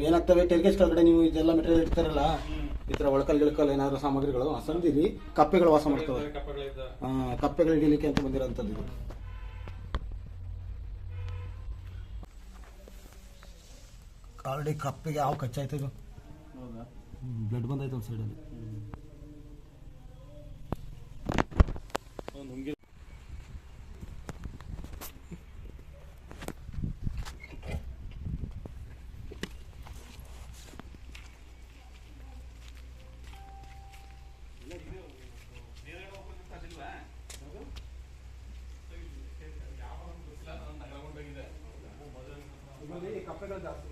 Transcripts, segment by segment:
ಏನಾಗ್ತವೆ ಟೆರ್ಗೇಸ್ ಕೆಳಗಡೆ ನೀವು ಇದೆಲ್ಲ ಮೆಟೀರಿಯಲ್ ಇಡ್ತಾರಲ್ಲ, ಈ ತರ ಒಳಕಲ್ ಗಿಳಕಲ್ ಏನಾದ್ರು ಸಾಮಗ್ರಿಗಳು ಸಂದಿಲಿ ಕಪ್ಪೆಗಳು ವಾಸ ಮಾಡ್ತವೆ. ಕಪ್ಪೆಗಳು ಹಿಡಿಲಿಕ್ಕೆ ಅಂತ ಬಂದಿರೋಂಥದ್ದು ಇದು. ಆಲ್ರೆಡಿ ಕಪ್ಪೆಗೆ ಯಾವ ಕಚ್ಚಾಯ್ತು ಇದು, ಬ್ಲಡ್ ಬಂದಾಯ್ತು ಒಂದು ಸೈಡಲ್ಲಿ. ಕಪ್ಪೆಗಳು ಜಾಸ್ತಿ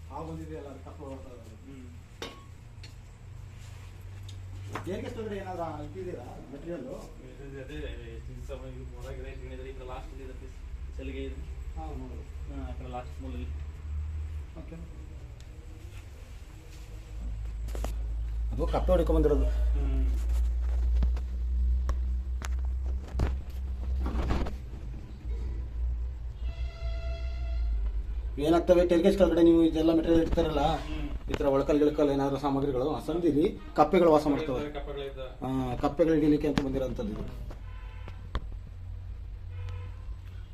ಹಾವು ಬಂದಿದೆಯಲ್ಲ, ಕಪ್ಪೆ ಓಡ್ತಾ ಇರೋದು. ಟೆರ್ಗೇಸ್ ಒಳಗಡೆ ಏನಾದ್ರು ಇಟ್ಟಿದ್ದೀರಾ ಮೆಟೀರಿಯಲ್? ಅದು ಕಪ್ಪೆ ಹೊಡ್ಕೊಂಡ್ ಬಂದಿರೋದು. ಏನಾಗ್ತವೆ ಟೆರ್ಗೇಸ್ ಕೆಳಗಡೆ ನೀವು ಇದೆಲ್ಲ ಮೆಟೀರಿಯಲ್ ಇಡ್ತಾರಲ್ಲ, ಈ ತರ ಒಳಕಲ್ ಗಿಳಕಲ್ ಏನಾದ್ರು ಸಾಮಗ್ರಿಗಳು ಸಂದಿಲಿ ಕಪ್ಪೆಗಳು ವಾಸ ಮಾಡ್ತವೆ. ಕಪ್ಪೆಗಳು ಹಿಡಿಲಿಕ್ಕೆ ಅಂತ ಬಂದಿರೋಂಥದ್ದು ಇದು.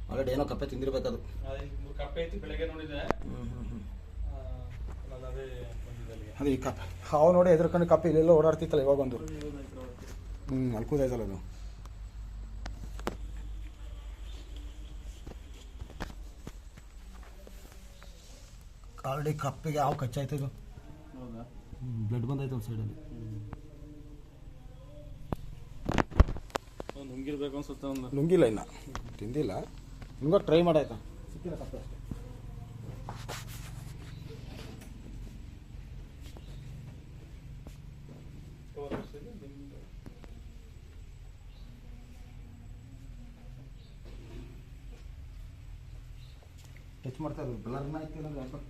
ಆಲ್ರೆಡಿ ಏನೋ ಕಪ್ಪೆ ತಿಂದಿರ್ಬೇಕದು. ಅದೇ ಈ ಕಪ್ಪೆ ಹಾವು ನೋಡಿ ಎದ್ರಕೊಂಡು ಕಪ್ಪೆ ಇಲ್ಲೆಲ್ಲ ಓಡಾಡ್ತಿತ್ತಲ್ಲ ಇವಾಗ ಒಂದು. ಅಲ್ಲಿ ಕೂದೈತಲ್ಲ ಅದು. ಆಲ್ರೆಡಿ ಕಪ್ಪೆಗೆ ಯಾವ ಕಚ್ಚಾಯ್ತು ಇದು, ಬ್ಲಡ್ ಬಂದಾಯ್ತು ಒಂದು ಸೈಡಲ್ಲಿ. ನುಂಗಿರ್ಬೇಕು ಅನ್ಸುತ್ತೆ. ಒಂದು ನುಂಗಿಲ್ಲ, ಇನ್ನ ತಿಂದಿಲ್ಲ. ನಿಮ್ಗೆ ಟ್ರೈ ಮಾಡಾಯ್ತಾ? ಸಿಕ್ಕಿಲ್ಲ ಕಪ್ಪೆ ಅಷ್ಟೇ. ಟಚ್ ಮಾಡ್ತಾ ಇರೋದು ಬ್ಲರ್ನ ಐತಿಲ್ಲ ಯಾಕೆ?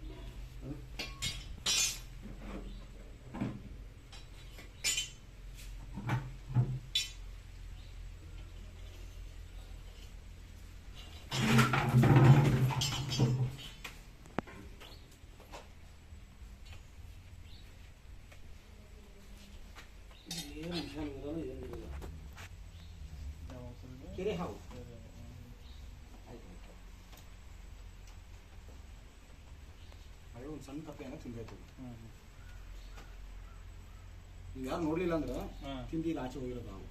ಕೆರೆ ಹಾವು ಒಂದು ಸಣ್ಣ ಕಪ್ಪೆಯನ್ನು ತಿಂದಾಯ್ತು. ನೀವು ಯಾರು ನೋಡ್ಲಿಲ್ಲ ಅಂದ್ರೆ ತಿಂದಿ ಆಚೆ ಹೋಗಿರೋದು ನಾವು.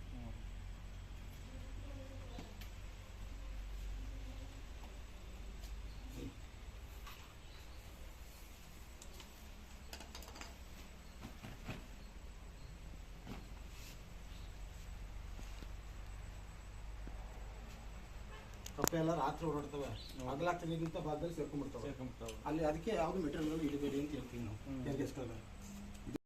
ಕಪ್ಪೆ ಎಲ್ಲ ರಾತ್ರಿ ಓಡಾಡ್ತವೆ, ಹಗಲಾಗ್ತಿಗಿಂತ ಭಾಗದಲ್ಲಿ ಸೇರ್ಕೊಂಡ್ಬಿಡ್ತವೆ ಅಲ್ಲಿ. ಅದಕ್ಕೆ ಯಾವ್ದು ಮೆಟೀರಿಯಲ್ ಇಡಬೇಡಿ ಅಂತ ಹೇಳ್ತೀವಿ ನಾವು ಟೆರ್ಗೇಸ್ ಕೆಳಗಡೆ.